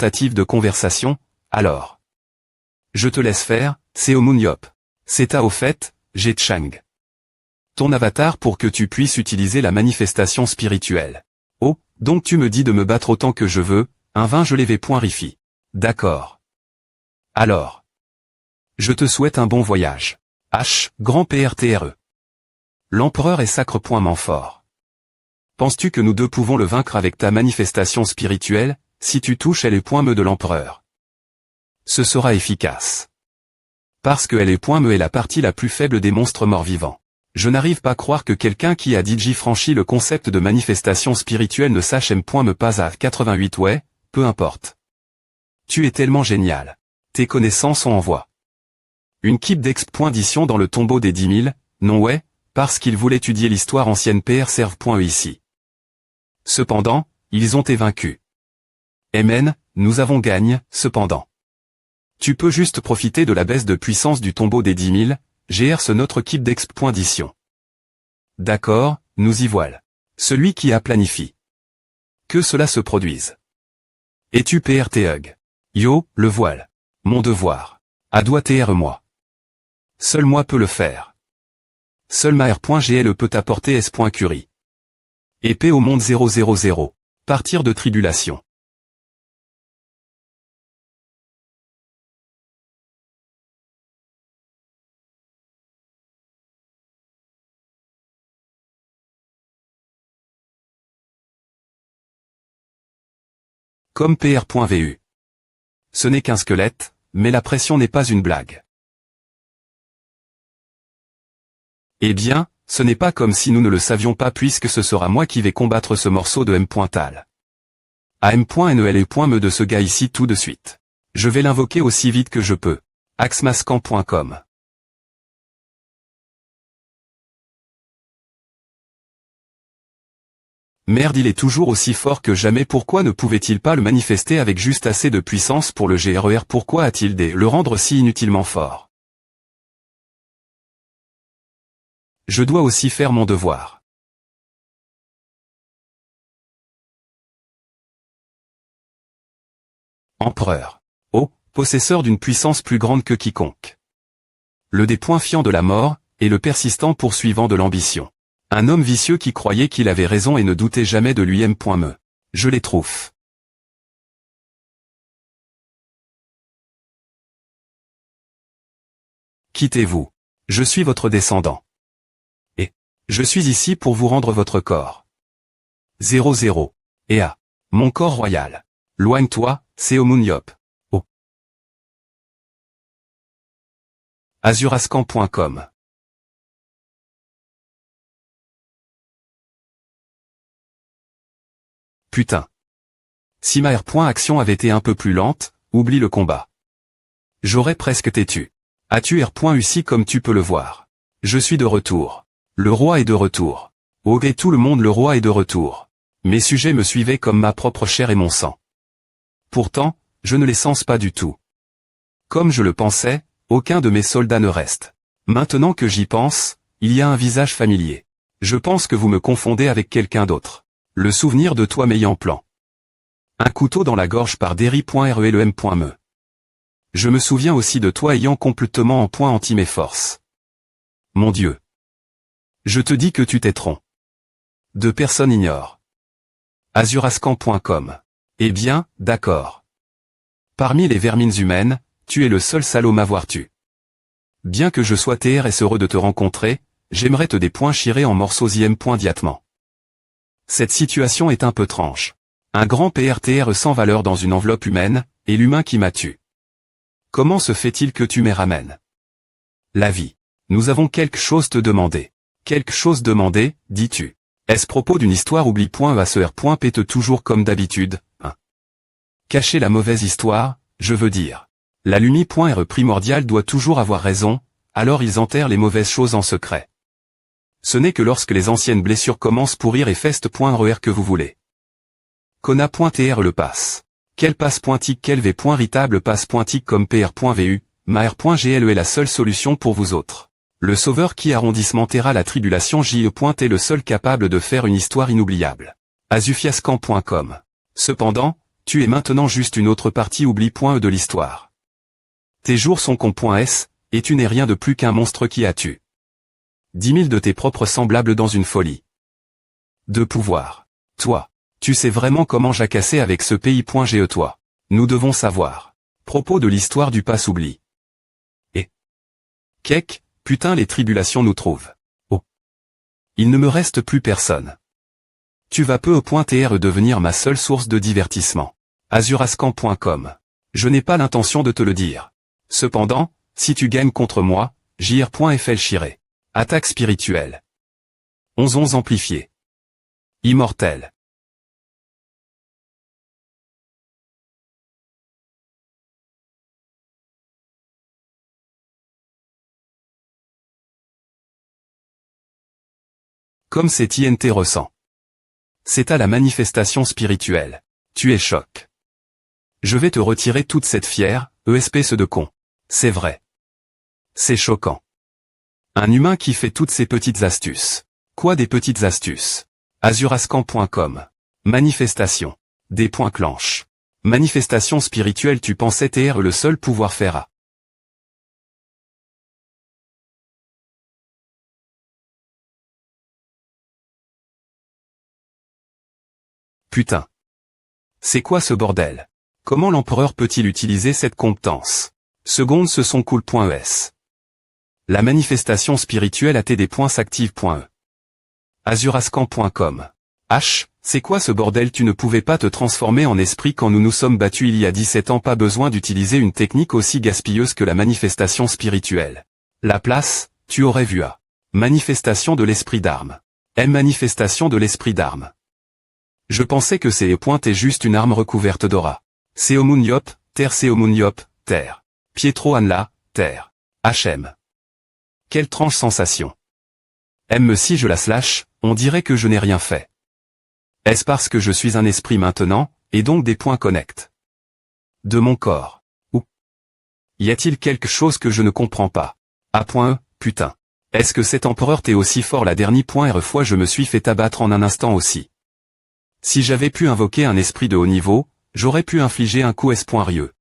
tentative de conversation, alors. Je te laisse faire, Seomunyop. C'est au fait, j'ai Chang. Ton avatar pour que tu puisses utiliser la manifestation spirituelle. Oh, donc tu me dis de me battre autant que je veux, un vin je l'ai point rifi. D'accord. Alors. Je te souhaite un bon voyage. H, grand PRTRE. L'empereur est sacre point fort. Penses-tu que nous deux pouvons le vaincre avec ta manifestation spirituelle, si tu touches elle est point me de l'empereur? Ce sera efficace. Parce que elle est point me est la partie la plus faible des monstres morts-vivants. Je n'arrive pas à croire que quelqu'un qui a DJ franchi le concept de manifestation spirituelle ne sache point me pas à 88 ouais, peu importe. Tu es tellement génial. Tes connaissances sont en voie. Une keep d'expedition dans le tombeau des 10 000, non ouais, parce qu'ils voulaient étudier l'histoire ancienne serve.e ici. Cependant, ils ont été vaincus. Amen, nous avons gagné, cependant. Tu peux juste profiter de la baisse de puissance du tombeau des 10 000, GR ce notre keep d'expedition. D'accord, nous y voilà. Celui qui a planifié. Que cela se produise. Es-tu PRT-Hug? Yo, le voile. Mon devoir. À doit TR moi. Seul moi peut le faire. Seul ma R.GL peut apporter S.Curie. Épée au monde 000. Partir de tribulation. Comme PR.VU. Ce n'est qu'un squelette, mais la pression n'est pas une blague. Eh bien, ce n'est pas comme si nous ne le savions pas puisque ce sera moi qui vais combattre ce morceau de M.Tal. À M.NEL.me de ce gars ici tout de suite. Je vais l'invoquer aussi vite que je peux. Axmascan.com. Merde, il est toujours aussi fort que jamais, pourquoi ne pouvait-il pas le manifester avec juste assez de puissance pour le GRER? Pourquoi a-t-il le rendre si inutilement fort? Je dois aussi faire mon devoir. Empereur. Oh, possesseur d'une puissance plus grande que quiconque. Le dépoinfiant de la mort, et le persistant poursuivant de l'ambition. Un homme vicieux qui croyait qu'il avait raison et ne doutait jamais de lui-même. Je les trouve. Quittez-vous. Je suis votre descendant. Et je suis ici pour vous rendre votre corps. 00. Et à mon corps royal. Loigne-toi, Seomunyop. Oh. Azurascan.com. Putain. Si ma R.Action avait été un peu plus lente, oublie le combat. J'aurais presque têtu. As-tu R.Uci comme tu peux le voir? Je suis de retour. Le roi est de retour. Ok, tout le monde, le roi est de retour. Mes sujets me suivaient comme ma propre chair et mon sang. Pourtant, je ne les sens pas du tout. Comme je le pensais, aucun de mes soldats ne reste. Maintenant que j'y pense, il y a un visage familier. Je pense que vous me confondez avec quelqu'un d'autre. Le souvenir de toi m'ayant plan. Un couteau dans la gorge par Derry.relem.me. Je me souviens aussi de toi ayant complètement en point anti mes forces. Mon Dieu. Je te dis que tu t'étronnes. Deux personnes ignorent. Azurascan.com. Eh bien, d'accord. Parmi les vermines humaines, tu es le seul salaud m'avoir tué. Bien que je sois TRS heureux de te rencontrer, j'aimerais te dépoinchirer en morceaux diatement. Cette situation est un peu tranche. Un grand PRTR sans valeur dans une enveloppe humaine, et l'humain qui m'a tué. Comment se fait-il que tu m'y ramènes? La vie. Nous avons quelque chose te demander. Quelque chose demander, dis-tu. Est-ce propos d'une histoire oublie.EACR.pète toujours comme d'habitude, hein? Cacher la mauvaise histoire, je veux dire. La Lumi.re primordial doit toujours avoir raison, alors ils enterrent les mauvaises choses en secret. Ce n'est que lorsque les anciennes blessures commencent pourrir et fest.RER que vous voulez. Kona.tr le passe. Quel passe pointique, quel V.ritable passe pointique comme PR.VU, ma.GLE est la seule solution pour vous autres. Le sauveur qui arrondissementera la tribulation JE. Est le seul capable de faire une histoire inoubliable. Azufiascan.com. Cependant, Tu es maintenant juste une autre partie oublie.e de l'histoire. Tes jours sont con.s, et tu n'es rien de plus qu'un monstre qui a tué 10 000 de tes propres semblables dans une folie de pouvoir. Toi, tu sais vraiment comment jacasser avec ce pays.ge toi. Nous devons savoir. Propos de l'histoire du passe-oubli. Et Kek, putain les tribulations nous trouvent. Oh. Il ne me reste plus personne. Tu vas peu au point tr devenir ma seule source de divertissement. Azurascan.com. Je n'ai pas l'intention de te le dire. Cependant, si tu gagnes contre moi, jr.fl chiré. Attaque spirituelle. 11 amplifié. Immortel. Comme c'est INT ressent. C'est à la manifestation spirituelle. Tu es choc. Je vais te retirer toute cette fière, espèce de con. C'est vrai. C'est choquant. Un humain qui fait toutes ces petites astuces. Quoi des petites astuces? Azurascan.com. Manifestation. Des points clenches. Manifestation spirituelle tu pensais être le seul pouvoir faire à. Putain. C'est quoi ce bordel? Comment l'empereur peut-il utiliser cette compétence? Seconde ce sont cool.es. La manifestation spirituelle a des points s'active.e. Azurascan.com. H, c'est quoi ce bordel? Tu ne pouvais pas te transformer en esprit quand nous nous sommes battus il y a 17 ans. Pas besoin d'utiliser une technique aussi gaspilleuse que la manifestation spirituelle. La place, tu aurais vu à. Manifestation de l'esprit d'armes. Manifestation de l'esprit d'armes. Je pensais que c'est est juste une arme recouverte d'aura. Seomuniop, terre Seomuniop, terre. Pietro Anla, terre. HM. Quelle tranche sensation. Si je la slash, on dirait que je n'ai rien fait. Est-ce parce que je suis un esprit maintenant, et donc des points connectent de mon corps? Ou y a-t-il quelque chose que je ne comprends pas? A.E, putain. Est-ce que cet empereur t'est aussi fort la dernière fois je me suis fait abattre en un instant aussi. Si j'avais pu invoquer un esprit de haut niveau, j'aurais pu infliger un coup S.Rieux.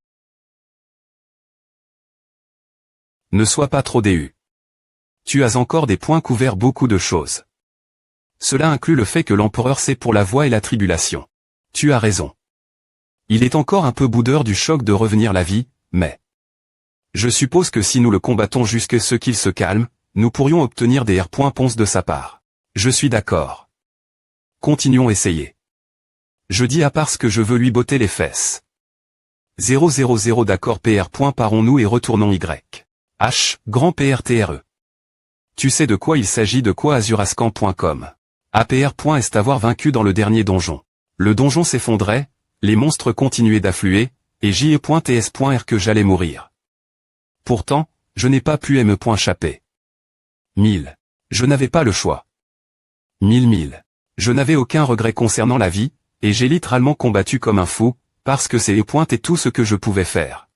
Ne sois pas trop déhu. Tu as encore des points couverts beaucoup de choses. Cela inclut le fait que l'empereur c'est pour la voie et la tribulation. Tu as raison. Il est encore un peu boudeur du choc de revenir la vie, mais... Je suppose que si nous le combattons jusqu'à ce qu'il se calme, nous pourrions obtenir des R.Ponce de sa part. Je suis d'accord. Continuons essayer. Je dis à parce que je veux lui botter les fesses. 000 d'accord PR. Parons-nous et retournons Y. H, grand PRTRE. Tu sais de quoi il s'agit de quoi Azurascan.com. APR. Est avoir vaincu dans le dernier donjon. Le donjon s'effondrait, les monstres continuaient d'affluer, et JE.TS.R que j'allais mourir. Pourtant, je n'ai pas pu m'échapper. 1000. Je n'avais pas le choix. 1000. Je n'avais aucun regret concernant la vie, et j'ai littéralement combattu comme un fou, parce que c'est et tout ce que je pouvais faire.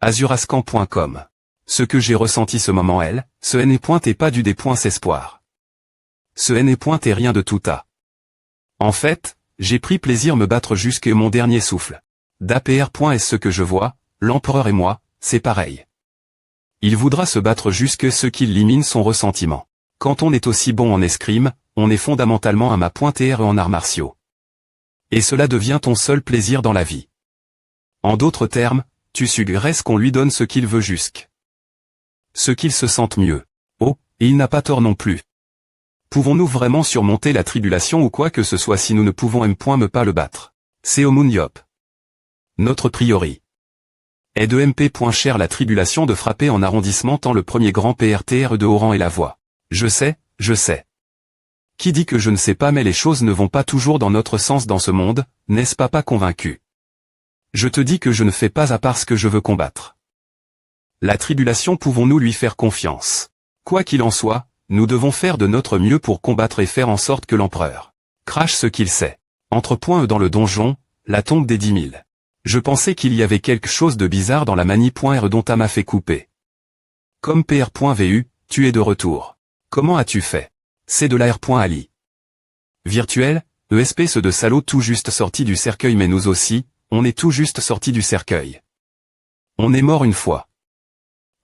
Azurascan.com. Ce que j'ai ressenti ce moment ce est pas du espoir. Ce est rien de tout à. En fait, j'ai pris plaisir me battre jusqu'à mon dernier souffle. D'APR. Est ce que je vois, l'empereur et moi, c'est pareil. Il voudra se battre jusqu'à ce qu'il élimine son ressentiment. Quand on est aussi bon en escrime, on est fondamentalement à ma .TR en arts martiaux. Et cela devient ton seul plaisir dans la vie. En d'autres termes, tu suggères qu'on lui donne ce qu'il veut jusqu'. Ce qu'il se sente mieux. Oh, et il n'a pas tort non plus. Pouvons-nous vraiment surmonter la tribulation ou quoi que ce soit si nous ne pouvons me pas le battre? Seomuniop. Notre priori. Est de MP. Cher la tribulation de frapper en arrondissement tant le premier grand PRTR de haut rang et la voix. Je sais. Qui dit que je ne sais pas mais les choses ne vont pas toujours dans notre sens dans ce monde, n'est-ce pas convaincu? Je te dis que je ne fais pas à part ce que je veux combattre. La tribulation pouvons-nous lui faire confiance? Quoi qu'il en soit, nous devons faire de notre mieux pour combattre et faire en sorte que l'empereur crache ce qu'il sait. Entre dans le donjon, la tombe des 10 000. Je pensais qu'il y avait quelque chose de bizarre dans la manie.R dont ta m'a fait couper. Comme PR.VU, tu es de retour. Comment as-tu fait? C'est de la R.Ali. Virtuel, espèce de salaud tout juste sorti du cercueil mais nous aussi, On est tout juste sorti du cercueil. On est mort une fois.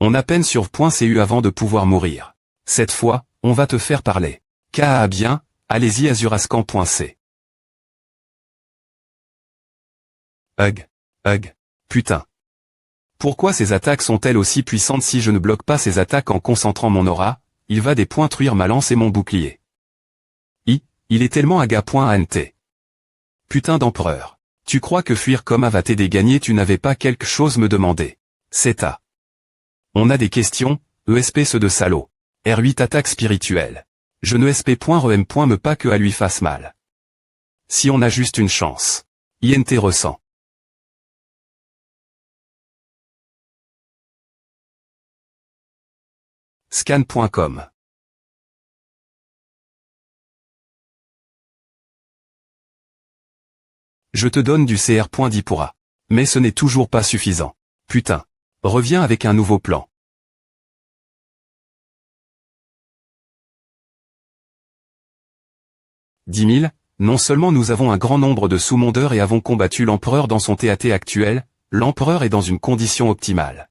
On a peine sur .cu avant de pouvoir mourir. Cette fois, on va te faire parler. K.A. bien, allez-y azurascan.c. Ugh. Putain. Pourquoi ces attaques sont-elles aussi puissantes si je ne bloque pas ces attaques en concentrant mon aura? Il va détruire ma lance et mon bouclier. Il est tellement aga.ant. Putain d'empereur. Tu crois que fuir comme va t'aider gagner? Tu n'avais pas quelque chose me demander. C'est à. On a des questions, espèce de salaud. R8 attaque spirituelle. Je ne sp.rem.me pas que à lui fasse mal. Si on a juste une chance. INT ressent. Scan.com. Je te donne du CR.10 pourra. Mais ce n'est toujours pas suffisant. Putain. Reviens avec un nouveau plan. 10 000, non seulement nous avons un grand nombre de sous-mondeurs et avons combattu l'empereur dans son TAT actuel, l'empereur est dans une condition optimale.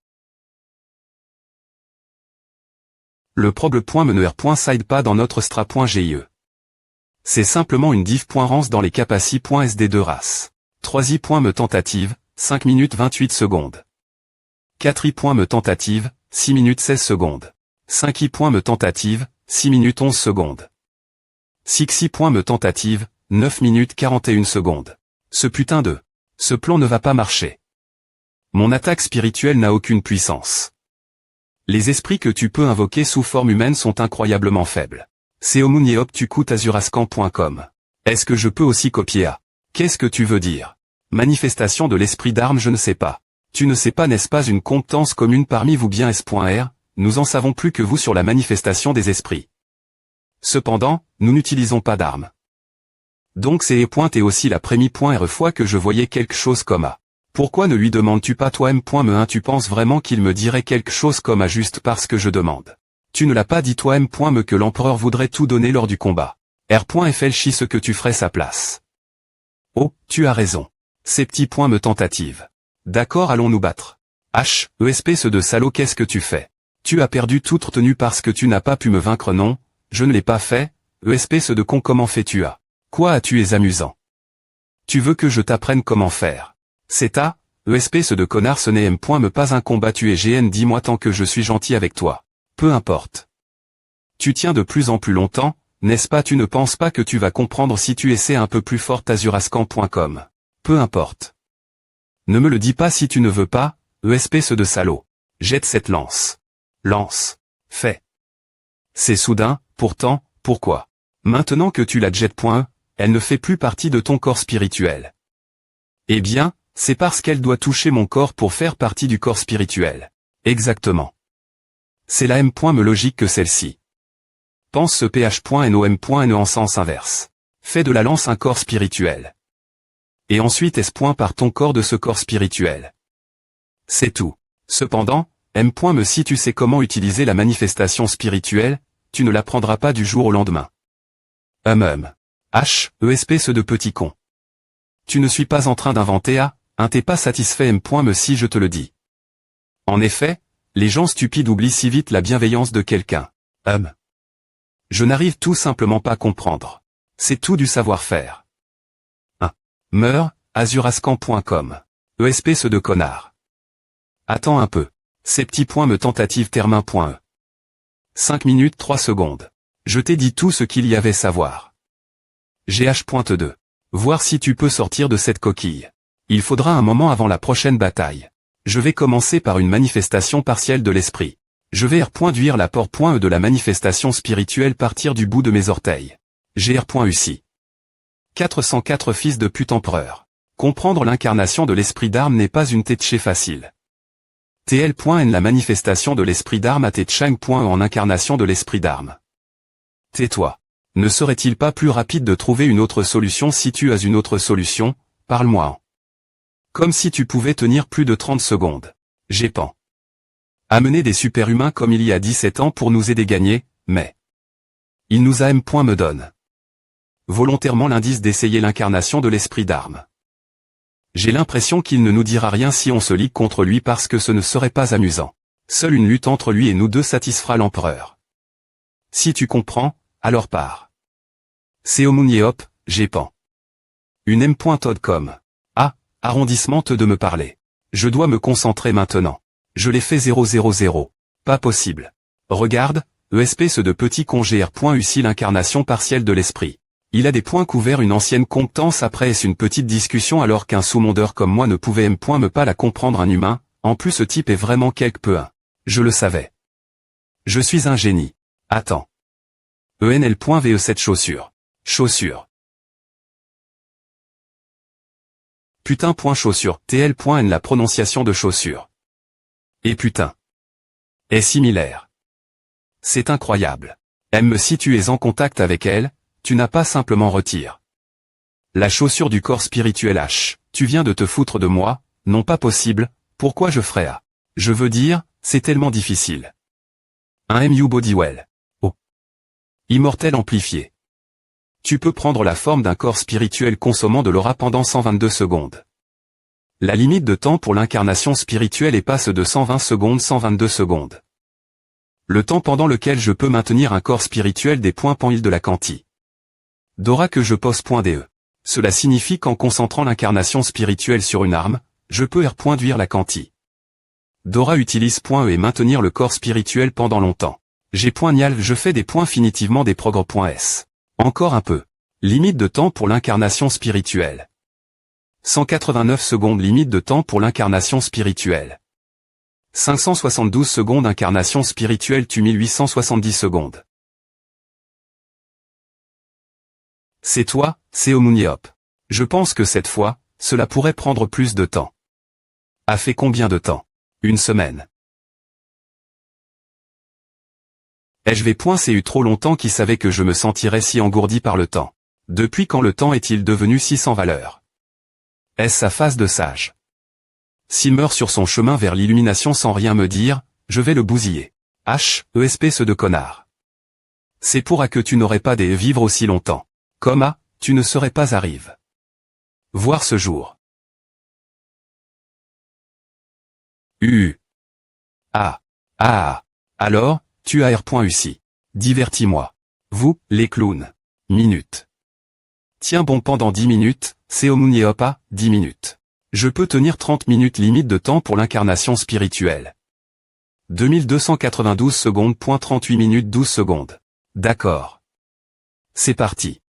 Le proble.meneur.side pas dans notre stra.gie. C'est simplement une div.rance dans les capaci.sd2 race. 3i.me tentative, 5 minutes 28 secondes. 4i.me tentative, 6 minutes 16 secondes. 5i.me tentative, 6 minutes 11 secondes. 6i.me tentative, 9 minutes 41 secondes. Ce plan ne va pas marcher. Mon attaque spirituelle n'a aucune puissance. Les esprits que tu peux invoquer sous forme humaine sont incroyablement faibles. C'est azurascan.com. Est-ce que je peux aussi copier à? Qu'est-ce que tu veux dire? Manifestation de l'esprit d'armes, je ne sais pas. Tu ne sais pas, n'est-ce pas une compétence commune parmi vous? Bien S.R, nous en savons plus que vous sur la manifestation des esprits. Cependant, nous n'utilisons pas d'armes. Donc c'est et aussi la première fois que je voyais quelque chose comme A. Pourquoi ne lui demandes-tu pas toi M.me1? Tu penses vraiment qu'il me dirait quelque chose comme A juste parce que je demande? Tu ne l'as pas dit toi M.me que l'empereur voudrait tout donner lors du combat. R.fl chie ce que tu ferais sa place. Oh, tu as raison. Ces petits points me tentative. D'accord, allons nous battre. Espèce de salaud, qu'est-ce que tu fais? Tu as perdu toute retenue parce que tu n'as pas pu me vaincre? Non, je ne l'ai pas fait. Espèce de con, comment fais-tu à? Quoi as-tu es amusant? Tu veux que je t'apprenne comment faire? C'est à, espèce de connard, ce n'est M.me pas un combat, tu es GN, dis-moi tant que je suis gentil avec toi. Peu importe. Tu tiens de plus en plus longtemps, n'est-ce pas? Tu ne penses pas que tu vas comprendre si tu essaies un peu plus fort azurascan.com. Peu importe. Ne me le dis pas si tu ne veux pas, espèce de salaud. Jette cette lance. Lance. Fais. C'est soudain, pourtant, pourquoi? Maintenant que tu la jettes, elle ne fait plus partie de ton corps spirituel. Eh bien, c'est parce qu'elle doit toucher mon corps pour faire partie du corps spirituel. Exactement. C'est la M.me logique que celle-ci. Pense ce ph.nom.ne en sens inverse. Fais de la lance un corps spirituel. Et ensuite S. par ton corps de ce corps spirituel. C'est tout. Cependant, M.me si tu sais comment utiliser la manifestation spirituelle, tu ne l'apprendras pas du jour au lendemain. Espèce de petit con. Tu ne suis pas en train d'inventer t'es pas satisfait M.me si je te le dis. En effet, les gens stupides oublient si vite la bienveillance de quelqu'un. Je n'arrive tout simplement pas à comprendre. C'est tout du savoir-faire. Meurs, azurascan.com. Espèce de connard. Attends un peu. Ces petits points me tentative termin.e. 5 minutes 3 secondes. Je t'ai dit tout ce qu'il y avait à savoir. GH.2. Voir si tu peux sortir de cette coquille. Il faudra un moment avant la prochaine bataille. Je vais commencer par une manifestation partielle de l'esprit. Je vais R.duire l'apport.e de la manifestation spirituelle partir du bout de mes orteils. GR.uci. 404 fils de pute empereur. Comprendre l'incarnation de l'esprit d'armes n'est pas une tétché facile. TL.n la manifestation de l'esprit d'armes à Tetchang.e en incarnation de l'esprit d'armes. Tais-toi. Ne serait-il pas plus rapide de trouver une autre solution? Si tu as une autre solution, parle-moi en. Comme si tu pouvais tenir plus de 30 secondes. Gépan. Amener des super-humains comme il y a 17 ans pour nous aider gagner, mais. Il nous a M.me donne. Volontairement l'indice d'essayer l'incarnation de l'esprit d'armes. J'ai l'impression qu'il ne nous dira rien si on se ligue contre lui parce que ce ne serait pas amusant. Seule une lutte entre lui et nous deux satisfera l'empereur. Si tu comprends, alors pars. Seomunyeop, Gépan. Une m.todcom. Ah, arrondissement de me parler. Je dois me concentrer maintenant. Je l'ai fait 000. Pas possible. Regarde, ESP ce de petit congé R.UCI l'incarnation partielle de l'esprit. Il a des points couverts une ancienne compétence après est-ce une petite discussion alors qu'un sous-mondeur comme moi ne pouvait me pas la comprendre un humain, en plus ce type est vraiment quelque peu un. Je le savais. Je suis un génie. Attends. ENL.VE cette chaussure. Chaussure. Putain. Chaussure. TL.N la prononciation de chaussure. Et putain. Est similaire. C'est incroyable. M si tu es en contact avec elle, tu n'as pas simplement retire. La chaussure du corps spirituel H. Tu viens de te foutre de moi, non pas possible, pourquoi je ferais à. Je veux dire, c'est tellement difficile. Un MU Bodywell. Oh. Immortel amplifié. Tu peux prendre la forme d'un corps spirituel consommant de l'aura pendant 122 secondes. La limite de temps pour l'incarnation spirituelle est passe de 120 secondes 122 secondes. Le temps pendant lequel je peux maintenir un corps spirituel des points penil de la quanti. Dora que je pose .de. Cela signifie qu'en concentrant l'incarnation spirituelle sur une arme, je peux R.duire la quanti. Dora utilise .e et maintenir le corps spirituel pendant longtemps. J'ai .nial je fais des points finitivement des progrès.s. Encore un peu. Limite de temps pour l'incarnation spirituelle. 189 secondes limite de temps pour l'incarnation spirituelle. 572 secondes incarnation spirituelle tu 1870 secondes. C'est toi, Seomunyeop. Je pense que cette fois, cela pourrait prendre plus de temps. A fait combien de temps? Une semaine. J'ai eu trop longtemps qui savait que je me sentirais si engourdi par le temps. Depuis quand le temps est-il devenu si sans valeur? Est-ce sa phase de sage? S'il meurt sur son chemin vers l'illumination sans rien me dire, je vais le bousiller. ESP ce de connard. C'est pour que tu n'aurais pas des vivre aussi longtemps. Tu ne serais pas arrive. Voir ce jour. Alors, tu as R.UCI. Divertis-moi. Vous, les clowns. Minute. Tiens bon pendant 10 minutes, Seomunyeop 10 minutes. Je peux tenir 30 minutes limite de temps pour l'incarnation spirituelle. 2292 secondes. 38 minutes 12 secondes. D'accord. C'est parti.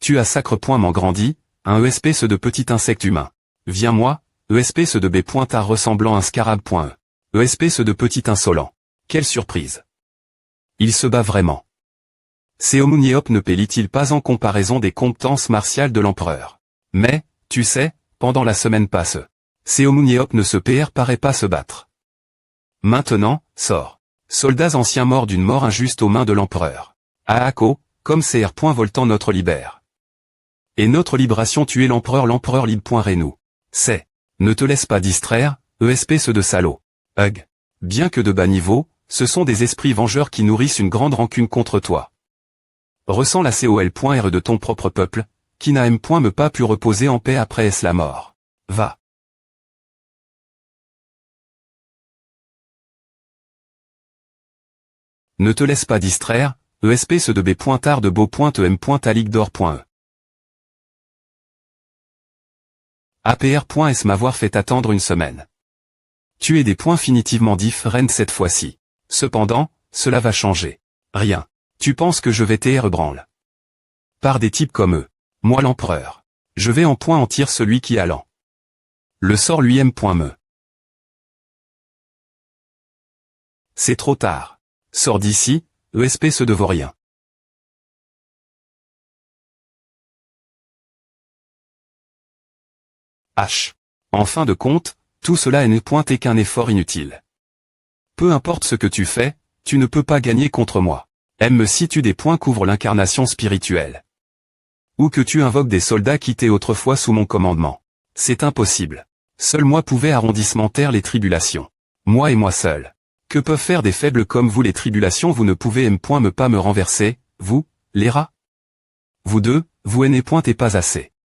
Tu as sacre point m'en grandit, un ESP ce de petit insecte humain. Viens-moi, ESP ce de B. Tard ressemblant un scarab.e. ESP ce de petit insolent. Quelle surprise. Il se bat vraiment. Seomunyeop ne pélit-il pas en comparaison des compétences martiales de l'empereur. Mais, tu sais, pendant la semaine passe. Seomunyeop ne se paraît pas se battre. Maintenant, sort. Soldats anciens morts d'une mort injuste aux mains de l'empereur. Aako, comme CR. Voltant notre libère. Et notre libération tuer l'empereur libre.renou. C'est. Ne te laisse pas distraire, ESP ce de salaud. Hug. Bien que de bas niveau, ce sont des esprits vengeurs qui nourrissent une grande rancune contre toi. Ressens la COL.R de ton propre peuple, qui n'a me pas pu reposer en paix après la mort. Va. Ne te laisse pas distraire, ESP ce de B. Tard de beau.em.aligdor.e. APR.S m'avoir fait attendre une semaine. Tu es des points finitivement différents cette fois-ci. Cependant, cela va changer. Rien. Tu penses que je vais rebranle. Par des types comme eux. Moi l'empereur. Je vais en point en tir celui qui a l'an. Le sort lui me. C'est trop tard. Sors d'ici, ESP ce de vaut rien. En fin de compte, tout cela n'est pointé qu'un effort inutile. Peu importe ce que tu fais, tu ne peux pas gagner contre moi. Si tu des points couvre l'incarnation spirituelle. Ou que tu invoques des soldats qui étaient autrefois sous mon commandement. C'est impossible. Seul moi pouvais arrondissementer les tribulations. Moi et moi seul. Que peuvent faire des faibles comme vous les tribulations vous ne pouvez pas me renverser, vous, les rats. Vous deux, vous n'êtes pas assez.